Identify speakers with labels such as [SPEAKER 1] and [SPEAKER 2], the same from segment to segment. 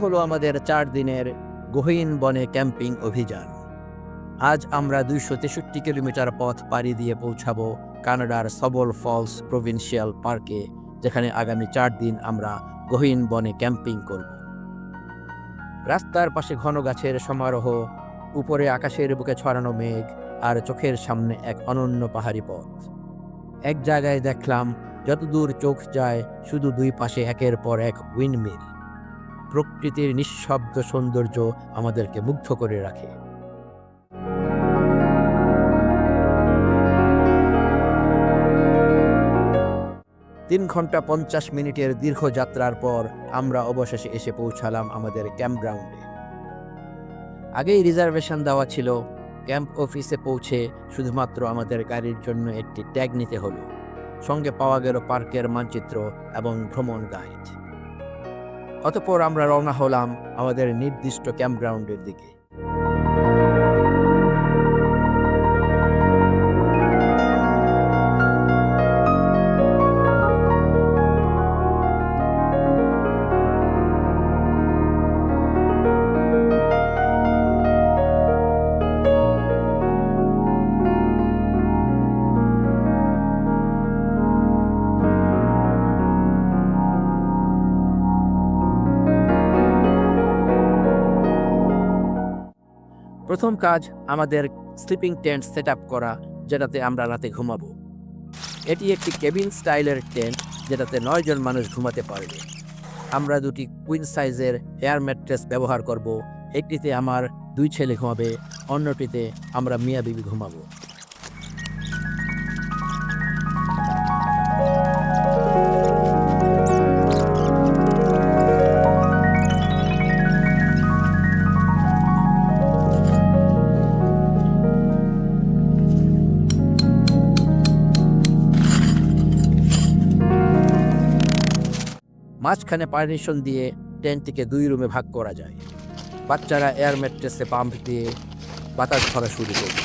[SPEAKER 1] হলো আমাদের 4 দিনের গহীন বনে ক্যাম্পিং অভিযান। আজ আমরা 263 কিলোমিটার পথ পাড়ি দিয়ে পৌঁছাবো কানাডার সবল ফলস প্রভিন্সিয়াল পার্কে, যেখানে আগামী 4 দিন আমরা গহীন বনে ক্যাম্পিং করব। রাস্তার পাশে ঘন গাছের সমারোহ, উপরে আকাশের বুকে ছড়ানো মেঘ, আর চোখের সামনে এক অনন্য পাহাড়ি পথ। এক জায়গায় দেখলাম যতদূর চোখ যায় শুধু দুই পাশে একের পর এক উইন্ডমিল। প্রকৃতির নিঃশব্দ সৌন্দর্য আমাদেরকে মুগ্ধ করে রাখে। তিন ঘন্টা 50 মিনিটের দীর্ঘ যাত্রার পর আমরা অবশেষে এসে পৌঁছালাম আমাদের ক্যাম্পগ্রাউন্ডে। আগেই রিজার্ভেশন দেওয়া ছিল। ক্যাম্প অফিসে পৌঁছে শুধুমাত্র আমাদের গাড়ির জন্য একটি ট্যাগ নিতে হলো। সঙ্গে পাওয়া গেল পার্কের মানচিত্র এবং ভ্রমণ গাইড। অতঃপর আমরা রওনা হলাম আমাদের নির্দিষ্ট ক্যাম্পগ্রাউন্ডের দিকে। প্রথম কাজ আমাদের স্লিপিং টেন্ট সেট আপ করা, যেটাতে আমরা রাতে ঘুমাবো। এটি একটি কেবিন স্টাইলের টেন্ট, যেটাতে 9 জন মানুষ ঘুমাতে পারবে। আমরা দুটি কুইন সাইজের এয়ার ম্যাট্রেস ব্যবহার করব। একটিতে আমার 2 ছেলে ঘুমাবে, অন্যটিতে আমরা মিয়া বিবি ঘুমাবো। মাঝখানে পার্টিশন দিয়ে টেন্টটিকে 2 রুমে ভাগ করা যায়। বাচ্চারা এয়ার ম্যাট্রেসে পাম্প দিয়ে বাতাস ধরা শুরু করবে।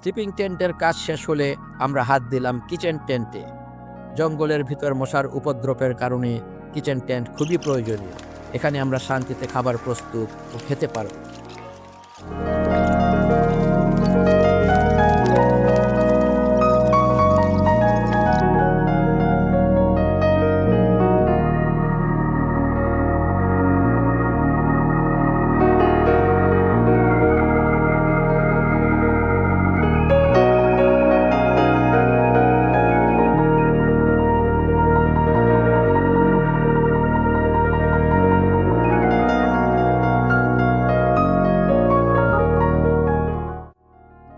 [SPEAKER 1] স্লিপিং টেন্টের কাজ শেষ হলে আমরা হাত দিলাম কিচেন টেন্টে। জঙ্গলের ভিতর মশার উপদ্রবের কারণে কিচেন টেন্ট খুবই প্রয়োজনীয়। এখানে আমরা শান্তিতে খাবার প্রস্তুত ও খেতে পারব।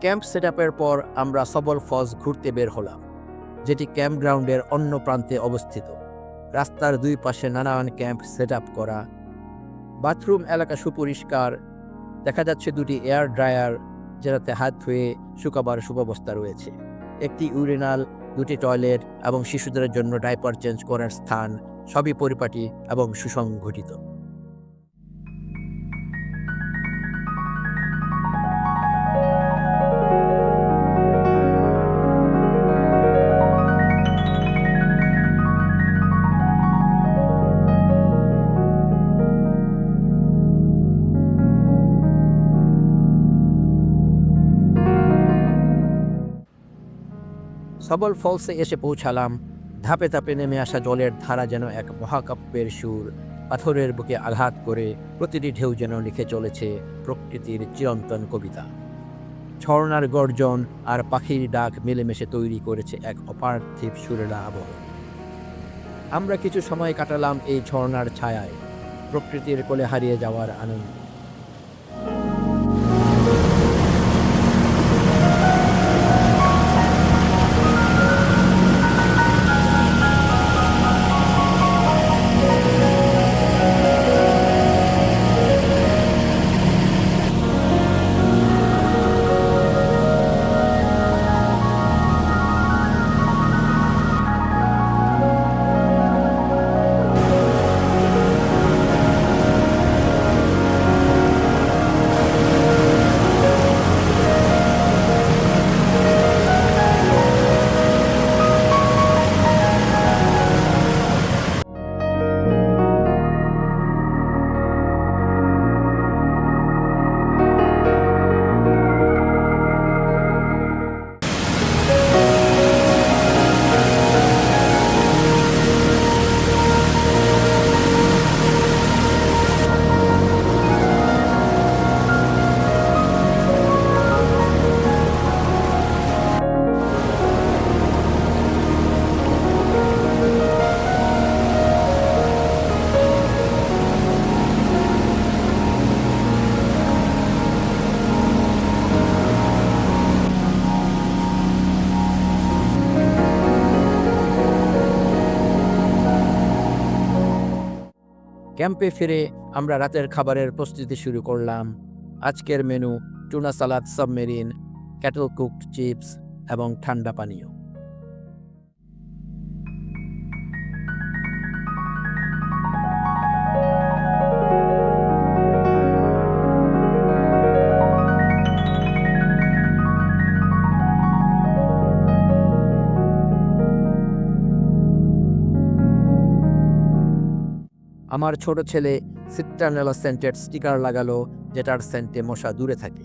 [SPEAKER 1] ক্যাম্প সেটআপের পর আমরা সবল ফলস ঘুরতে বের হলাম, যেটি ক্যাম্পগ্রাউন্ডের অন্য প্রান্তে অবস্থিত। রাস্তার 2 পাশে নানান ক্যাম্প সেটআপ করা। বাথরুম এলাকা সুপরিষ্কার। দেখা যাচ্ছে 2টি এয়ার ড্রায়ার, যেটাতে হাত ধুয়ে শুকাবার সুব্যবস্থা রয়েছে। একটি ইউরিনাল, 2টি টয়লেট এবং শিশুদের জন্য ডাইপার চেঞ্জ করার স্থান, সবই পরিপাটি এবং সুসংগঠিত। সবল ফলসে এসে পৌঁছালাম। ধাপে ধাপে নেমে আসা জলের ধারা যেন এক মহাকাব্যের সুর। পাথরের বুকে আঘাত করে প্রতিটি ঢেউ যেন লিখে চলেছে প্রকৃতির চিরন্তন কবিতা। ঝর্ণার গর্জন আর পাখির ডাক মিলেমিশে তৈরি করেছে এক অপার্থিব সুরেলা আবহ। আমরা কিছু সময় কাটালাম এই ঝর্ণার ছায়ায়, প্রকৃতির কোলে হারিয়ে যাওয়ার আনন্দে। ক্যাম্পে ফিরে আমরা রাতের খাবারের প্রস্তুতি শুরু করলাম। আজকের মেনু টুনা সালাদ, সাবমেরিন, ক্যাটল কুকড চিপস এবং ঠান্ডা পানীয়। আমার ছোট ছেলে সিট্রানেলা সেন্টের স্টিকার লাগালো, যেটার সেন্টে মশা দূরে থাকে।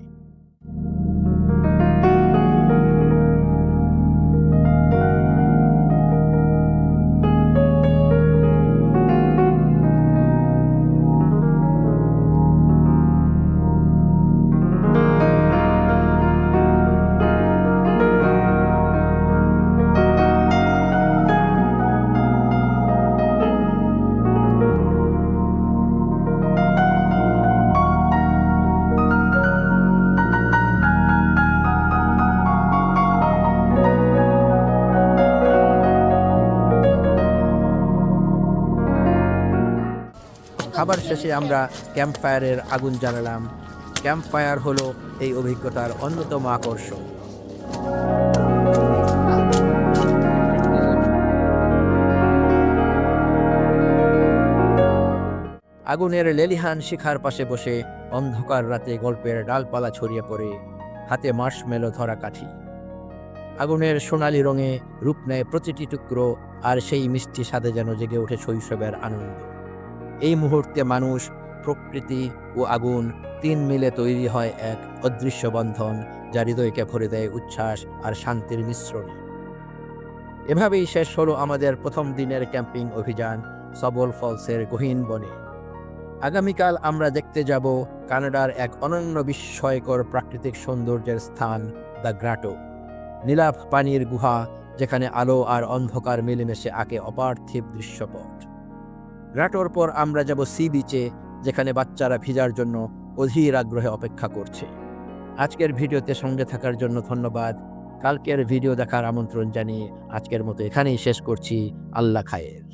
[SPEAKER 1] খাবার শেষে আমরা ক্যাম্প ফায়ারের আগুন জ্বালালাম। ক্যাম্প ফায়ার হলো এই অভিজ্ঞতার অন্যতম আকর্ষণ। আগুনের লেলিহান শিখার পাশে বসে অন্ধকার রাতে গল্পের ডালপালা ছড়িয়ে পড়ে, হাতে মার্শমেলো ধরা কাঠি। আগুনের সোনালি রঙে রূপ নেয় প্রতিটি টুকরো, আর সেই মিষ্টি স্বাদে যেন জেগে ওঠে শৈশবের আনন্দ। এই মুহূর্তে মানুষ, প্রকৃতি ও আগুন তিন মিলে তৈরি হয় এক অদৃশ্য বন্ধন, যা হৃদয়কে ভরে দেয় উচ্ছ্বাস আর শান্তির মিশ্রণে। এভাবেই শেষ হলো আমাদের প্রথম দিনের ক্যাম্পিং অভিযান সবল ফলসের গহীন বনে। আগামীকাল আমরা দেখতে যাব কানাডার এক অনন্য বিস্ময়কর প্রাকৃতিক সৌন্দর্যের স্থান, দ্য গ্রাটো, নীলাভ পানির গুহা, যেখানে আলো আর অন্ধকার মিলেমিশে আঁকে অপার্থিব দৃশ্যপট। গ্রাটোর পর আমরা যাব সি বিচে, যেখানে বাচ্চারা ভিজার জন্য অধীর আগ্রহে অপেক্ষা করছে। আজকের ভিডিওতে সঙ্গে থাকার জন্য ধন্যবাদ। কালকের ভিডিও দেখার আমন্ত্রণ জানিয়ে আজকের মতো এখানেই শেষ করছি। আল্লাহ খায়ের।